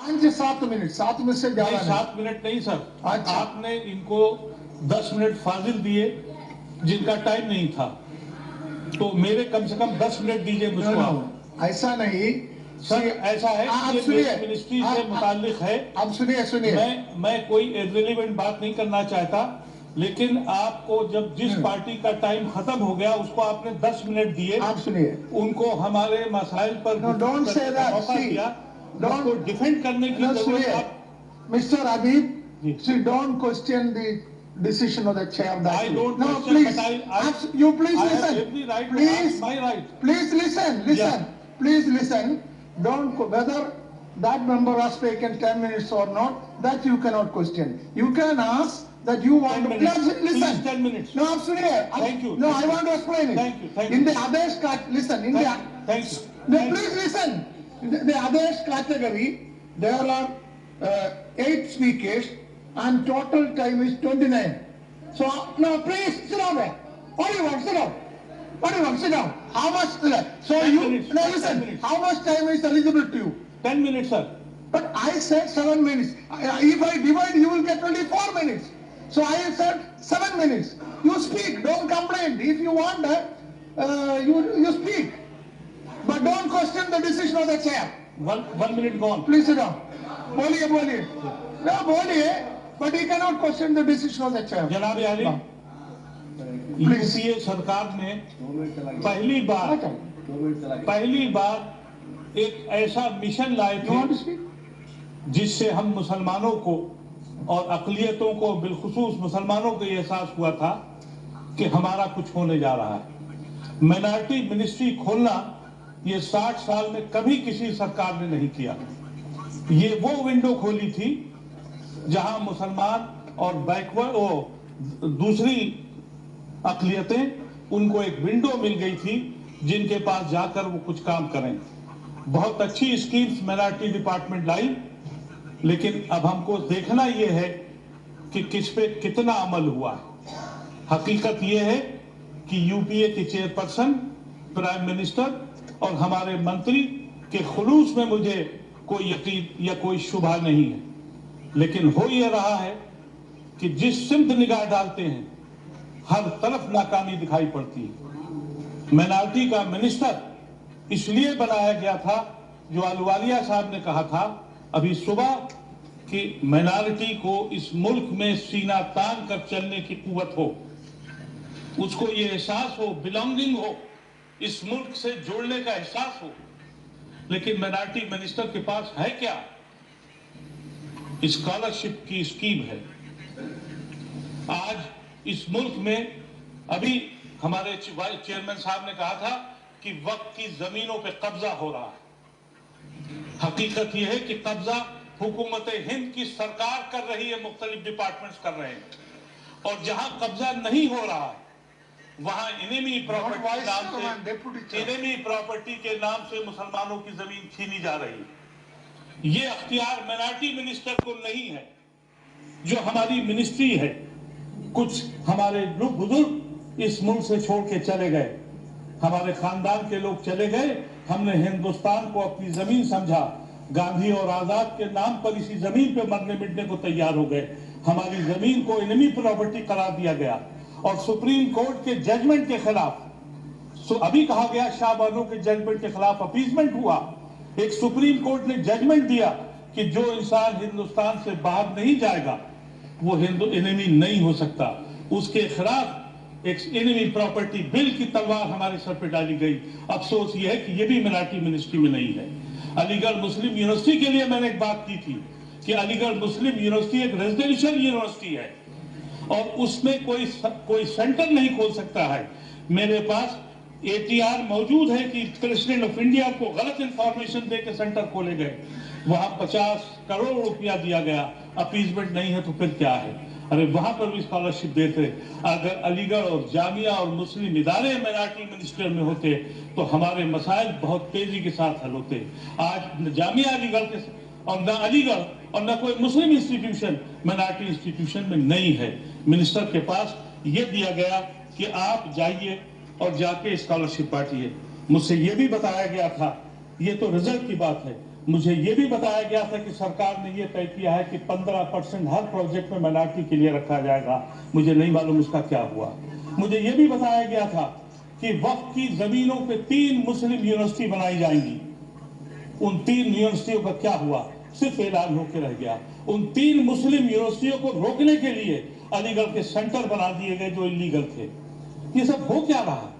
7 minute سے زیادہ نہیں 7 منٹ نہیں سر، آپ نے ان کو 10 منٹ فاضل دیے جن کا ٹائم نہیں تھا، تو میرے کم سے کم 10 منٹ دیجئے مجھ کو آپ۔ ایسا نہیں سر ایسا ہے کہ یہ میری منسٹری سے متعلق ہے، اب سنیے میں کوئی ایرریلیونٹ بات نہیں کرنا چاہتا، لیکن آپ کو جب جس پارٹی کا ٹائم ختم ہو گیا اس کو آپ نے 10 منٹ دیے، آپ سنیے ان کو ہمارے مسائل پر ڈونٹ سے موقع دیا، ان کو ڈیفینڈ کرنے کی ضرورت آپ۔ Mister Habib don't question the decision of the chair. I don't no, question, please, you please I listen. have every right to ask my right. Please listen. Yeah. Please listen. Don't, whether that member has taken 10 minutes or not, that you cannot question. You can ask that you want to, listen. Please 10 minutes. No, absolutely. Thank you. No, I want to explain it. Thank you. In the others, listen, in the, Thank you. no, please listen. The others category, there are 8 speakers, and total time is 29. So, no, please sit down there. What do you want? Sit down. What do you want? Sit down. How much? So 10 you, minutes. no, 10 listen. minutes. How much time is eligible to you? 10 minutes, sir. But I said 7 minutes. If I divide, you will get 24 minutes. So I said 7 minutes. You speak. Don't complain. If you want, you speak. But don't question the decision of the chair. One minute gone. Please sit down. بولیے. No, بولیے. But he cannot question the decision of the chair. جناب عالی، UPA سرکار نے پہلی بار ایک ایسا mission لائے تھے جس سے ہم مسلمانوں کو اور اقلیتوں کو بالخصوص مسلمانوں کو یہ احساس ہوا تھا کہ ہمارا کچھ ہونے جا رہا ہے۔ مائنارٹی منسٹری کھولنا یہ 60 سال میں کبھی کسی سرکار نے نہیں کیا۔ یہ وہ ونڈو کھولی تھی جہاں مسلمان اور بیکورڈ دوسری اقلیتیں ان کو ایک ونڈو مل گئی تھی جن کے پاس جا کر وہ کچھ کام کریں۔ بہت اچھی اسکیمز مائنارٹی ڈپارٹمنٹ لائی، لیکن اب ہم کو دیکھنا یہ ہے کہ کس پہ کتنا عمل ہوا ہے۔ حقیقت یہ ہے کہ UPA کی چیئرپرسن، پرائم منسٹر اور ہمارے منتری کے خلوص میں مجھے کوئی یقین یا کوئی شبہ نہیں ہے، لیکن ہو یہ رہا ہے کہ جس سمت نگاہ ڈالتے ہیں ہر طرف ناکامی دکھائی پڑتی ہے۔ مائنارٹی کا منسٹر اس لیے بنایا گیا تھا جو اہلولیہ صاحب نے کہا تھا ابھی صبح کہ مائنارٹی کو اس ملک میں سینہ تان کر چلنے کی قوت ہو، اس کو یہ احساس ہو، بلانگنگ ہو، اس ملک سے جوڑنے کا احساس ہو۔ لیکن مائنارٹی منسٹر کے پاس ہے کیا؟ اسکالرشپ کی اسکیم ہے۔ آج اس ملک میں ابھی ہمارے چیئرمین صاحب نے کہا تھا کہ وقت کی زمینوں پہ قبضہ ہو رہا ہے۔ حقیقت یہ ہے کہ قبضہ حکومت ہند کی سرکار کر رہی ہے، مختلف ڈپارٹمنٹس کر رہے ہیں، اور جہاں قبضہ نہیں ہو رہا ہے وہاں انیمی پراپرٹی کے نام سے مسلمانوں کی زمین چھینی جا رہی ہے۔ یہ اختیار مائنارٹی منسٹر کو نہیں ہے۔ جو ہماری منسٹری ہے، کچھ ہمارے بزرگ اس ملک سے چھوڑ کے چلے گئے، ہمارے خاندان کے لوگ چلے گئے، ہم نے ہندوستان کو اپنی زمین سمجھا، گاندھی اور آزاد کے نام پر اسی زمین پہ مرنے مٹنے کو تیار ہو گئے، ہماری زمین کو انیمی پراپرٹی قرار دیا گیا، اور سپریم کورٹ کے ججمنٹ کے خلاف ابھی کہا گیا شاہ بانو کے ججمنٹ کے خلاف اپیزمنٹ ہوا۔ ایک سپریم کورٹ نے ججمنٹ دیا کہ جو انسان ہندوستان سے باہر نہیں جائے گا وہ انیمی نہیں ہو سکتا۔ اس کے خلاف ایک انیمی پراپرٹی بل کی تلوار ہمارے سر پہ ڈالی گئی۔ افسوس یہ ہے کہ یہ بھی مائنارٹی منسٹری میں نہیں ہے۔ علی گڑھ مسلم یونیورسٹی کے لیے میں نے ایک بات کی تھی کہ علی گڑھ مسلم یونیورسٹی ایک ریزیڈینشل یونیورسٹی ہے اور اس میں کوئی سینٹر نہیں کھول سکتا ہے۔ میرے پاس ATR موجود ہے کہ پریزیڈنٹ آف انڈیا کو غلط انفارمیشن دے کے سینٹر کھولے گئے، وہاں 50 کروڑ روپیہ دیا گیا، اپیزمنٹ نہیں ہے تو پھر کیا ہے؟ ارے وہاں پر بھی اسکالرشپ دیتے۔ اگر علی گڑھ اور جامعہ اور مسلم ادارے مائنارٹی منسٹر میں ہوتے تو ہمارے مسائل بہت تیزی کے ساتھ حل ہوتے۔ آج نہ جامعہ علی گڑھ کے اور نہ علی گڑھ اور نہ کوئی مسلم انسٹیٹیوشن مائنارٹی انسٹیٹیوشن میں نہیں ہے۔ منسٹر کے پاس یہ دیا گیا کہ آپ جائیے اور جا کے اسکالرشپ بانٹیے۔ مجھ سے یہ بھی بتایا گیا تھا، یہ تو رزلٹ کی بات ہے، मुझे ये भी बताया गया था कि सरकार ने ये तय किया है कि 15% हर प्रोजेक्ट में माइनॉरिटी के लिए रखा जाएगा। मुझे नहीं मालूम इसका क्या हुआ। मुझे ये भी बताया गया था कि वक्फ की जमीनों पे 3 मुस्लिम यूनिवर्सिटी बनाई जाएंगी। उन 3 यूनिवर्सिटियों का क्या हुआ? सिर्फ ऐलान होकर रह गया। उन 3 मुस्लिम यूनिवर्सिटियों को रोकने के लिए अलीगढ़ के सेंटर बना दिए गए जो इलीगल थे। ये सब हो क्या रहा?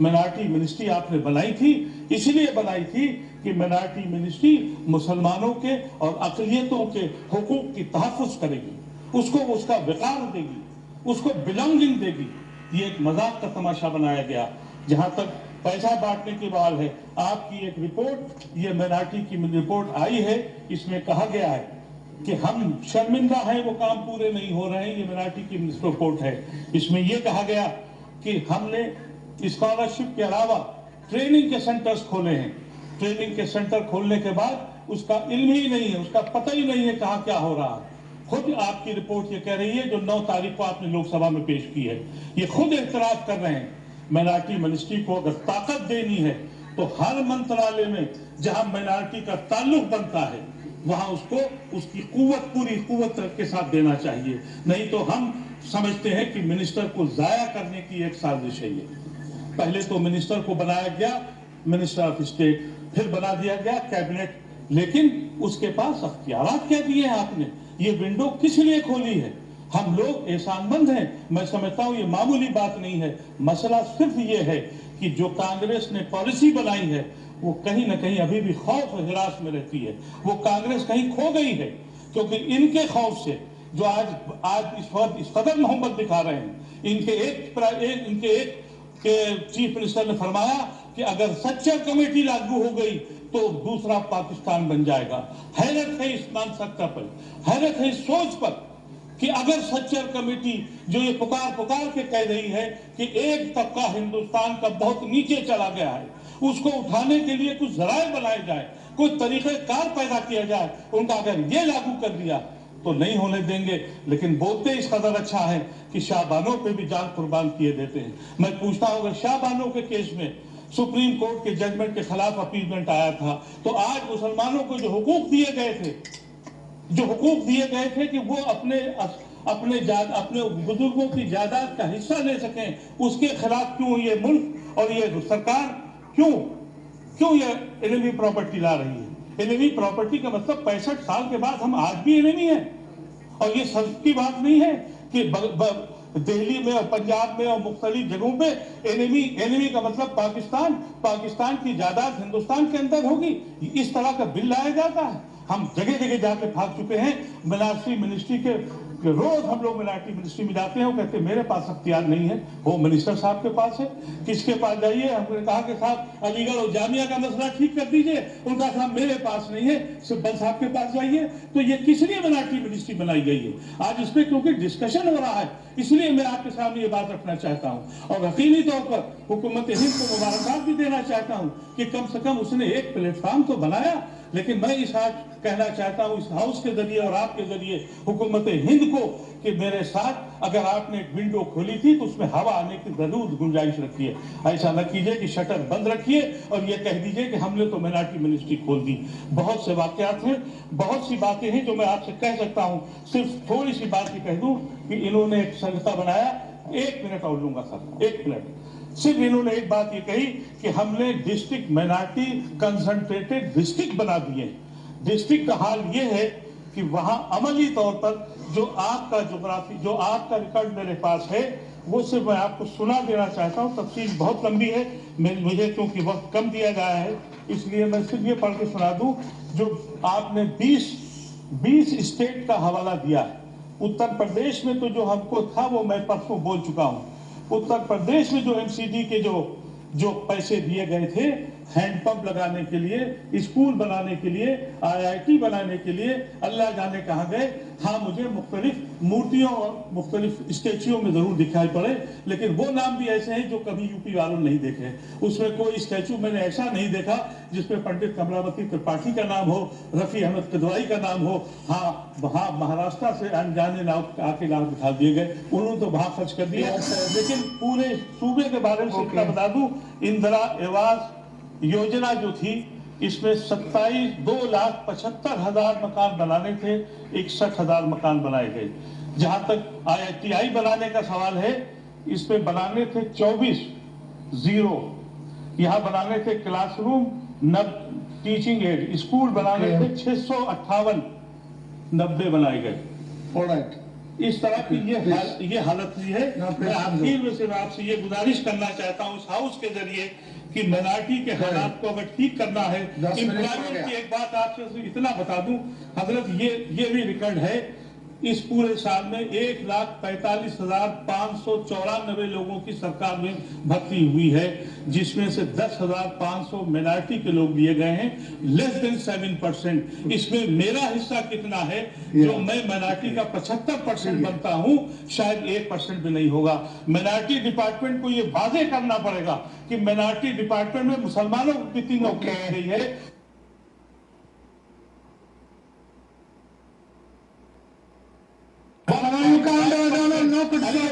माइनॉरिटी मिनिस्ट्री आपने बनाई थी, इसलिए बनाई थी कि माइनॉरिटी मिनिस्ट्री मुसलमानों के और अक़लियतों के हुकूक की तहफ़्फ़ुज़ करेगी, उसको उसका वक़ार देगी, उसको बिलोंगिंग देगी। ये एक मजाक का तमाशा बनाया गया। जहां तक पैसा बांटने की बात है, आपकी एक रिपोर्ट, ये माइनॉरिटी की रिपोर्ट आई है, इसमें कहा गया है कि हम शर्मिंदा हैं, वो काम पूरे नहीं हो रहे हैं। ये माइनॉरिटी की रिपोर्ट है। इसमें यह कहा गया कि हमने स्कॉलरशिप के अलावा ट्रेनिंग के सेंटर्स खोले हैं। ट्रेनिंग के सेंटर खोलने के बाद उसका इल्म ही नहीं है, उसका पता ही नहीं है कहाँ क्या हो रहा है। खुद आपकी रिपोर्ट ये कह रही है, जो 9 तारीख को आपने लोकसभा में पेश की है, ये खुद एतराफ कर रहे हैं। माइनॉरिटी मिनिस्ट्री को अगर ताकत देनी है तो हर मंत्रालय में जहां माइनॉरिटी का ताल्लुक बनता है वहां उसको उसकी कुव्वत, पूरी कुव्वत के साथ देना चाहिए। नहीं तो हम समझते हैं कि मिनिस्टर को जाया करने की एक साजिश है। ये पहले तो मिनिस्टर को बनाया गया मिनिस्टर ऑफ स्टेट, फिर बना दिया गया कैबिनेट, लेकिन उसके पास अख्तियारात क्या दिए हैं आपने? ये विंडो किस लिए खोली है? हम लोग एहसानमंद हैं। मैं समझता हूं ये मामूली बात नहीं है। मसला सिर्फ ये है कि जो कांग्रेस ने पॉलिसी बनाई है वो कहीं ना कहीं अभी भी खौफ और हिरास में रहती है। वो कांग्रेस कहीं खो गई है, क्योंकि इनके खौफ से जो आज इस कदर मोहब्बत दिखा रहे हैं। इनके एक के चीफ मिनिस्टर ने फरमाया कि अगर सच्चर कमेटी लागू हो गई तो दूसरा पाकिस्तान बन जाएगा। हैरत है इस मानसिकता पर, हैरत है इस सोच पर कि अगर सच्चर कमेटी जो ये पुकार के कह रही है कि एक तबका हिंदुस्तान का बहुत नीचे चला गया है, उसको उठाने के लिए कुछ जराए बनाए जाए, कोई तरीक़ेकार पैदा किया जाए, उनका अगर ये लागू कर दिया तो नहीं होने देंगे। लेकिन बोलते इस कदर अच्छा है कि शाहबानों पे भी जान कुर्बान किए देते हैं। मैं पूछता हूं, अगर शाहबानों के केस में सुप्रीम कोर्ट के जजमेंट के खिलाफ अपीलमेंट आया था तो आज मुसलमानों को जो हुकूक दिए गए थे कि वो अपने बुजुर्गों की जायदाद का हिस्सा ले सकें, उसके खिलाफ क्यों ये मुल्क और ये सरकार क्यों ये एनिमी प्रॉपर्टी ला रही है? एनिमी प्रॉपर्टी का मतलब 65 साल के बाद हम आज भी एनिमी हैं। और ये सच की बात नहीं है कि दिल्ली में और पंजाब में और मुख्तलिफ जगहों पे एनिमी का मतलब पाकिस्तान की जायदाद हिंदुस्तान के अंदर होगी, इस तरह का बिल लाया जाता है। हम जगह जगह जाके भाग चुके हैं। माइनॉरिटी मिनिस्ट्री के रोज हम लोग माइनॉरिटी मिनिस्ट्री में जाते हैं, वो कहते हैं मेरे पास अख्तियार नहीं है, होम मिनिस्टर साहब के पास है। किसके पास जाइए? हमने कहा कि साहब अलीगढ़ और जामिया का मसला ठीक कर दीजिए, उनका साहब मेरे पास नहीं है, सिब्बल साहब के पास जाइए। तो ये किस लिए माइनॉरिटी मिनिस्ट्री बनाई गई है? आज इस पर क्योंकि डिस्कशन हो रहा है, इसलिए मैं आपके सामने ये बात रखना चाहता हूँ। और यकीनी तौर पर हुकूमत हिंद को मुबारकबाद भी देना चाहता हूँ कि कम से कम उसने एक प्लेटफॉर्म तो बनाया। लेकिन मैं इस आज कहना चाहता हूं इस हाउस के जरिए और आपके जरिए हुकूमत हिंद को कि मेरे साथ अगर आपने एक विंडो खोली थी तो उसमें हवा आने की जरूर गुंजाइश रखिए। ऐसा न कीजिए कि शटर बंद रखिए और ये कह दीजिए कि हमने तो माइनॉरिटी मिनिस्ट्री खोल दी। बहुत से वाकयात हैं, बहुत सी बातें हैं जो मैं आपसे कह सकता हूं। सिर्फ थोड़ी सी बात ही कह दूं कि इन्होंने एक संस्था बनाया। 1 मिनट और लूंगा सर, 1 मिनट। सिर्फ इन्होंने एक बात ये कही कि हमने डिस्ट्रिक्ट माइनॉरिटी कंसंट्रेटेड डिस्ट्रिक्ट बना दिए। डिस्ट्रिक्ट का हाल ये है कि वहां अमली तौर पर जो आपका रिकॉर्ड मेरे पास है वो सिर्फ मैं आपको सुना देना चाहता हूं। तफसील बहुत लंबी है, मुझे क्योंकि वक्त कम दिया गया है इसलिए मैं सिर्फ ये पढ़ के सुना दूं। जो आपने 20 स्टेट का हवाला दिया है। उत्तर प्रदेश में तो जो हमको था वो मैं परसों बोल चुका हूं। उत्तर प्रदेश में जो एमसीडी के जो पैसे दिए गए थे हैंडपंप लगाने के लिए, स्कूल बनाने के लिए, आईआईटी बनाने के लिए, अल्लाह जाने कहाँ गए। हाँ, मुझे मुख्तलिफ मूर्तियों और मुख्तलिफ स्टैच्यूओं में जरूर दिखाई पड़े, लेकिन वो नाम भी ऐसे हैं जो कभी यूपी वालों ने नहीं देखे। उसमें कोई स्टैच्यू मैंने ऐसा नहीं देखा जिसमें पंडित कमलावती त्रिपाठी का नाम हो, रफी अहमद किदवाई का नाम हो। हाँ, वहाँ महाराष्ट्र से अनजाने नाव आके नाम दिखा दिए गए, उन्होंने तो वहाँ खर्च कर दिया। लेकिन पूरे सूबे के बारे में इतना बता दूं, इंदिरा आवास योजना जो थी इसमें 2,75,000 मकान बनाने थे, 61,000 मकान बनाए गए। जहां तक IITI बनाने का सवाल है, इसमें बनाने थे 24 जीरो, यहाँ बनाने थे क्लासरूम, टीचिंग एड, स्कूल बनाने थे 658, 90 बनाए गए। All right. इस तरह की ये हालत हुई है। मैं आखिर में सिर्फ आपसे ये गुजारिश करना चाहता हूँ इस हाउस के जरिए कि माइनॉरिटी के हालात को अगर ठीक करना है, 10 मिनट हो एम्प्लॉयमेंट गया। की एक बात आपसे इतना बता दूं हजरत, ये भी रिकॉर्ड है, इस पूरे साल में 1,45,594 लोगों की सरकार में भर्ती हुई है, जिसमें से 10,500 माइनॉरिटी के लोग लिए गए हैं, लेस देन 7%। इसमें मेरा हिस्सा कितना है? जो मैं माइनॉरिटी का 75% बनता हूं, शायद 1% भी नहीं होगा। माइनॉरिटी डिपार्टमेंट को ये वाजे करना पड़ेगा कि माइनॉरिटी डिपार्टमेंट में मुसलमानों को कितनी नौकरी दी गई है। You can't, no criticism.